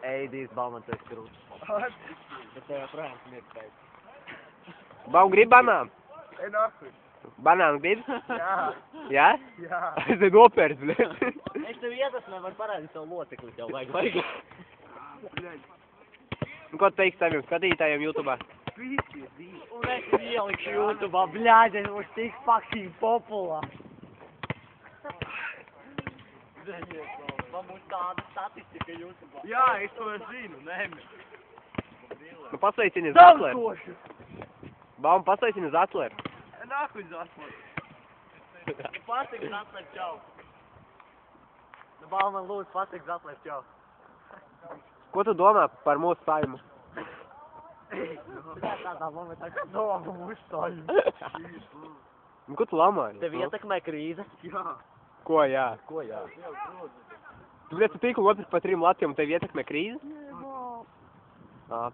Eidīs, Bauman, tu esi krūts. Bet tev joprojām smird pēc. Baum, grib banānu? Ej, nākuj. Banānu grib? Jā. Jā? Jā. Es te nopērts, bļet. Es tev iedvesmu varu parādīt savu locekli, tev vajag. Un ko tu teiksi saviem skatītājiem YouTubā? Un es ielikšu YouTubā, bļāģi, es būšu tik fucking populārs. Man būs tāda statistika YouTubā. Jā, es to zinu, nemi. Nu, pasveicini Zatleru. Tautošu. Baum, pasveicini Zatleru. Ej, nākuj, Zasmar. Pasaka Zatler, čau. Nu, Bauman, lūdzu, pasaka Zatler, čau. Ko tu domā par mūsu saimu? Tādā momentā, kad domā mūsu saimu. Nu, ko tu lamāji? Tev ietekmē krīze? Jā. Ko, jā? Ko jā? Tu, bļet, tu tikko nopirki pa 3 latiem, un tev ietekmē krīze? Ā.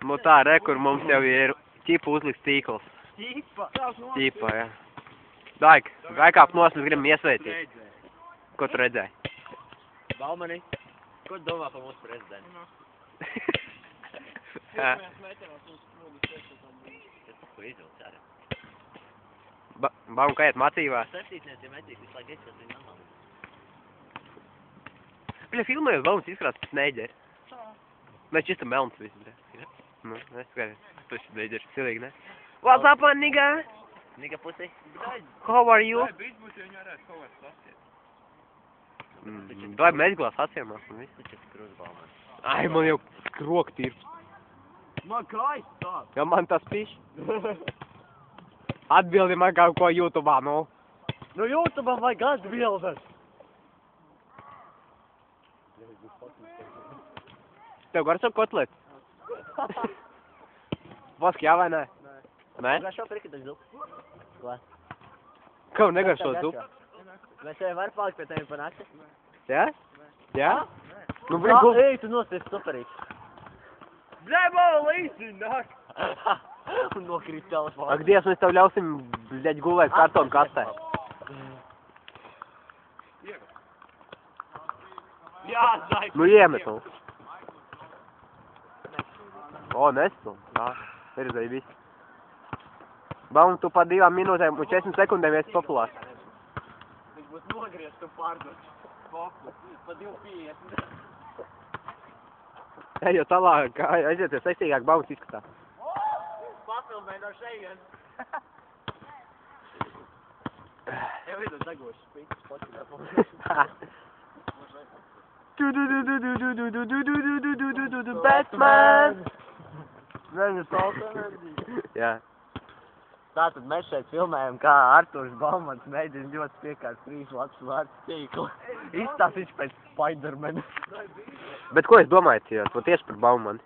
Nu tā, re, kur mums jau ir ķipa uzliks tīkls. Ķipa, jā. Daik, gaikāp nos, mēs gribam iesveicīt. Ko tu redzēji? Baumani, ko tu domā par mūsu prezidentu? Jā. Baum, kā iet mācībās? Septītnieci, ja metīs, visu laiku es viņu namā. Bļa, filmējot, Baums izskatās pēc Neiģeri. Mēs čista melns viss, bļa. Nu, es skaidrs, tu esi Neiģeri, silīgi, ne? What's up, man, nigga? Nigga pusi? How are you? Bija būs, ja viņi varētu kaut kāds sasiet. Davai mēs glās atsiemās un viss. Taču krūs Bauman. Ai, man jau kroki tīrs. Man kājas tāds. Ja man tas piš. Atbildi man kaut ko YouTubā, nu. Nu, YouTubam vajag atbildes. Tev garšo kotlets? Vaski, jā vai nē? Nē? Garšo prikita zupu. Ko? Kā negaršo zupu? Mēs šeit var palikt pie tevi pa nakti? Jā? Jā? Nu, Jā, brīk, ej, tu nosties superīgs. Bļēbā, līdzi, nāk. Un nokrīt telefonu. Ak, Dievs, mēs tev ļausim, bļaļ, gulēt kartonu kastē. Jā, Zaik. Nu, iemetu. O, nestu. Jā, ir zaibis. Baum, tu pa 2 minūtēm un 40 sekundēm esi populārs. Viņš būs nogriezt, tu pārdot. Pa 2,50. Ejot tālāk, aiziet, jo sekstīgāk Baums izskatās. Papilmē no šeien. Jau vidu dagošu spīķis, poķināt. Batman! Viņa tauta enerģija. Jā. Tātad mēs šeit filmējam, kā Arturs Baumans mēģina ļoti piekārt 3 Latvijas vārds tīklu. Izstās viņš pēc Spidermana. Bet ko es domāju, cījot? Tieši par Baumani.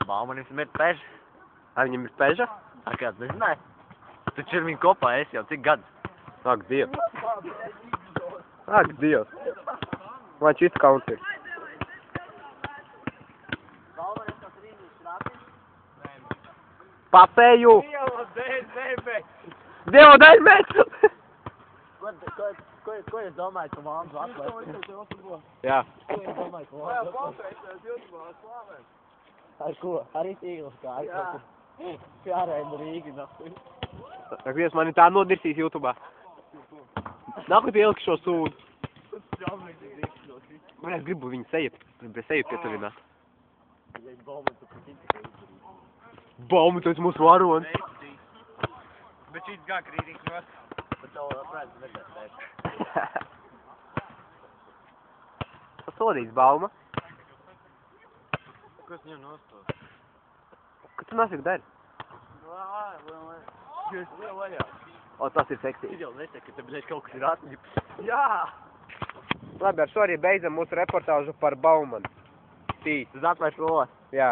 Baumanis ir peža. Ai, viņam ir peža? A, kāds nezināja? Taču ir viņa kopā, es jau cik gadus. Ak, Dievs. Ak, Dievs. Man čista country. Baumanis kaut rīnīs šrāpis? Papēju! Dieva dēļ, nebē. Dievu dēļ mēs! Ko jūs domājat par Valns Latvijas? Jā. Ko jūs domājat par Jā, Valns Latvijas? papēties, jūtubā slavēt. Ar ko? Arī tīkls kā ar ko? Fjārēm Rīgi, no. Ak, Dievs, mani tā nodirsīs YouTubā. Nākot ieliku šo sūdu. Man es gribu viņu seju pietuvināt. Baumu, tu esi mūsu varonis. Bet šīs gan krītīgi nos. Bet tev prāts nedēļ. Pasodīts Bauma. Kas viņam nostos? Ko tu nāsik dari? Jūs vēl vaļā. O, tas ir seksīgi. Es jau nesaka, ka te bļaļ kaut kas ir atņips. Jā! Labi, ar šo arī beidzam mūsu reportāžu par Baumanu. Tī. Tu zatvērš rolas. Jā.